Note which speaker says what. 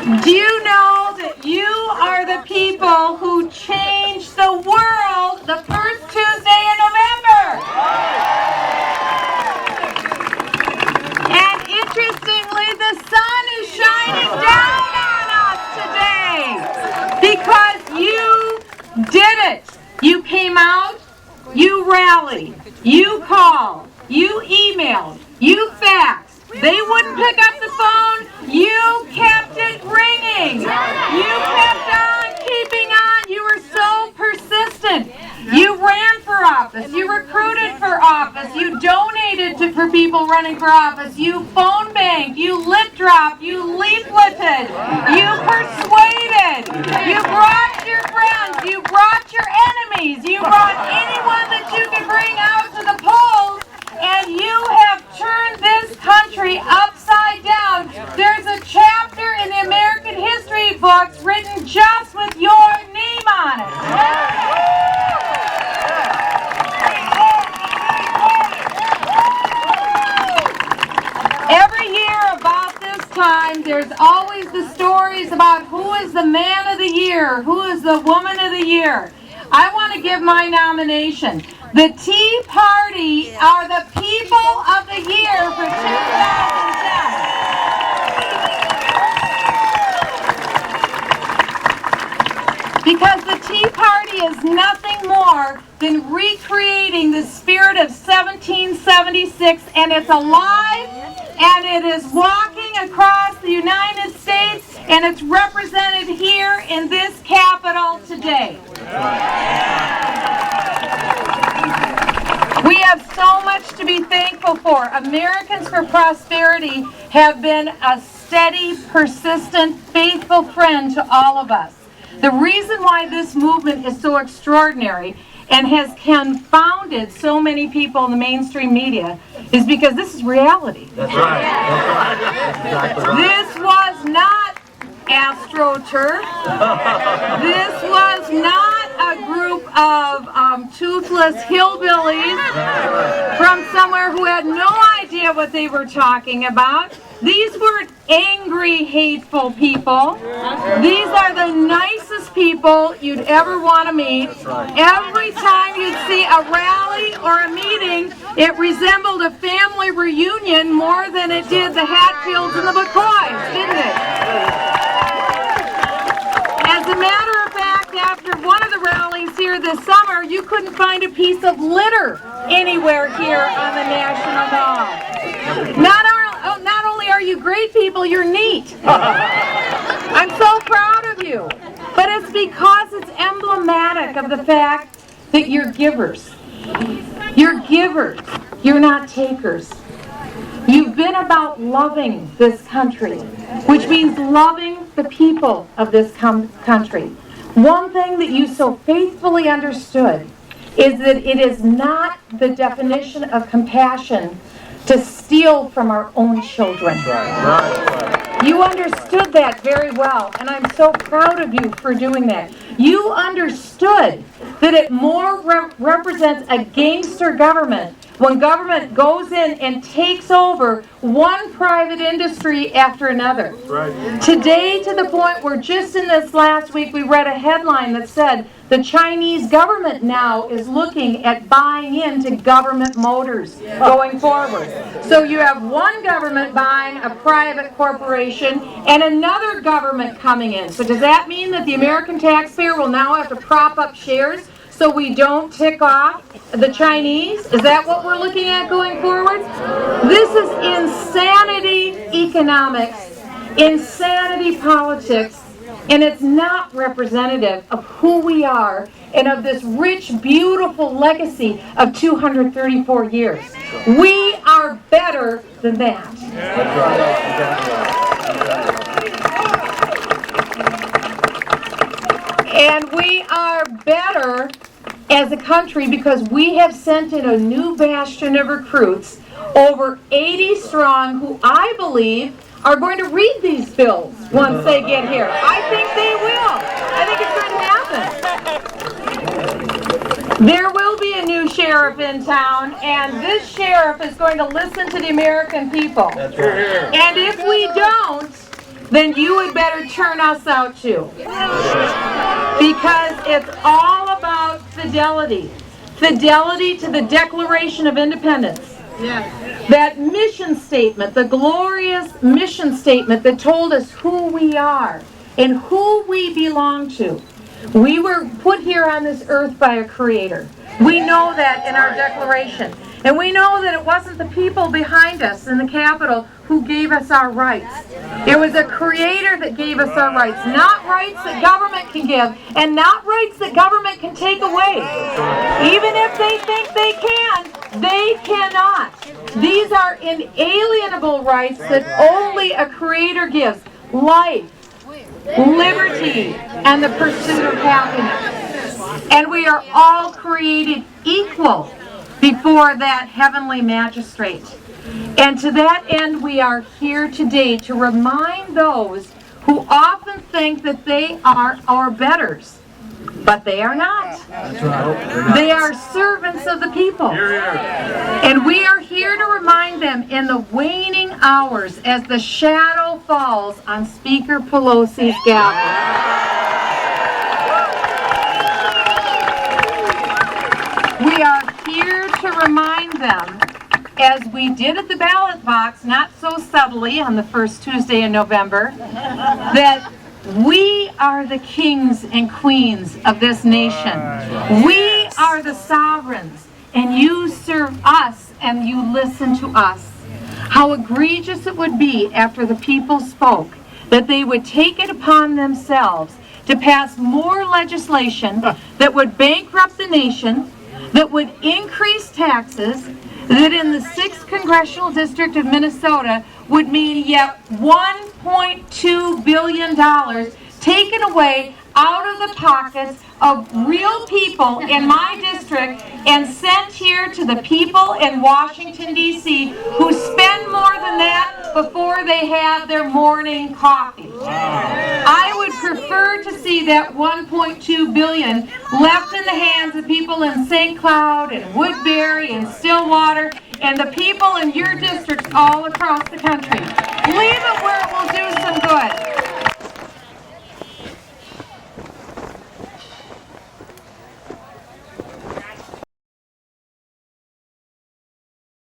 Speaker 1: Do you know that you are the people who changed the world the first Tuesday in November? And interestingly, the sun is shining down on us today because you did it. You came out, you rallied, you called, you emailed, you faxed. They wouldn't pick up the phone. You kept it ringing. You kept on keeping on. You were so persistent. You ran for office. You recruited for office. You donated for people running for office. You phone banked. You lip dropped. You leafleted. You persuaded. You brought your friends. You brought your enemies. You brought anyone that you could bring out to the polls. And you have turned this country upside down. There's a chapter in the American history books written just with your name on it. Every year about this time, there's always the stories about who is the man of the year, who is the woman of the year. I want to give my nomination. The Tea Party are the people of the year for 2010. Because the Tea Party is nothing more than recreating the spirit of 1776, and it's alive, and it is walking across the United States, and it's represented here in this Capitol today. We have so much to be thankful for. Americans for Prosperity have been a steady, persistent, faithful friend to all of us. The reason why this movement is so extraordinary and has confounded so many people in the mainstream media is because this is reality.
Speaker 2: That's right. That's right.
Speaker 1: This was not AstroTurf. This was not a group of toothless hillbillies from somewhere who had no idea what they were talking about. These weren't angry, hateful people. These are the nicest people you'd ever want to meet. Every time you'd see a rally or a meeting, it resembled a family reunion more than it did the Hatfields and the McCoys, didn't it? As a matter of fact, after one of the rallies here this summer, you couldn't find a piece of litter anywhere here on the National Mall. Not only are you great people, you're neat. I'm so proud of you. But it's because it's emblematic of the fact that you're givers. You're givers. You're not takers. You've been about loving this country, which means loving the people of this country. One thing that you so faithfully understood is that it is not the definition of compassion to steal from our own children. You understood that very well, and I'm so proud of you for doing that. You understood that it more represents a gangster government when government goes in and takes over one private industry after another.
Speaker 2: Right.
Speaker 1: Today, to the point where just in this last week we read a headline that said the Chinese government now is looking at buying into government motors going forward. So you have one government buying a private corporation and another government coming in. So does that mean that the American taxpayer will now have to prop up shares so we don't tick off the Chinese? Is that what we're looking at going forward? This is insanity economics, insanity politics, and it's not representative of who we are and of this rich, beautiful legacy of 234 years. We are better than that. And we are better as a country because we have sent in a new bastion of recruits, over 80 strong, who I believe are going to read these bills once they get here. I think they will. I think it's going to happen. There will be a new sheriff in town, and this sheriff is going to listen to the American people. And if we don't, then you would better turn us out too. Because it's all about fidelity. Fidelity to the Declaration of Independence. That mission statement, the glorious mission statement that told us who we are and who we belong to. We were put here on this earth by a creator. We know that in our declaration. And we know that it wasn't the people behind us in the Capitol who gave us our rights. It was a creator that gave us our rights, not rights that government can give, and not rights that government can take away. Even if they think they can, they cannot. These are inalienable rights that only a creator gives. Life, liberty, and the pursuit of happiness. And we are all created equal before that heavenly magistrate. And to that end, we are here today to remind those who often think that they are our betters, but they are not. They are servants of the people. And we are here to remind them in the waning hours as the shadow falls on Speaker Pelosi's gavel. We are here to remind them, as we did at the ballot box, not so subtly on the first Tuesday in November, that we are the kings and queens of this nation. We are the sovereigns, and you serve us and you listen to us. How egregious it would be after the people spoke that they would take it upon themselves to pass more legislation that would bankrupt the nation, that would increase taxes, that in the 6th Congressional District of Minnesota would mean yet $1.2 billion taken away out of the pockets of real people in my district and sent here to the people in Washington, D.C. who spend more than that before they have their morning coffee. I would prefer to see that $1.2 billion left in the hands of people in St. Cloud and Woodbury and Stillwater and the people in your districts all across the country. Leave it where it will do some good.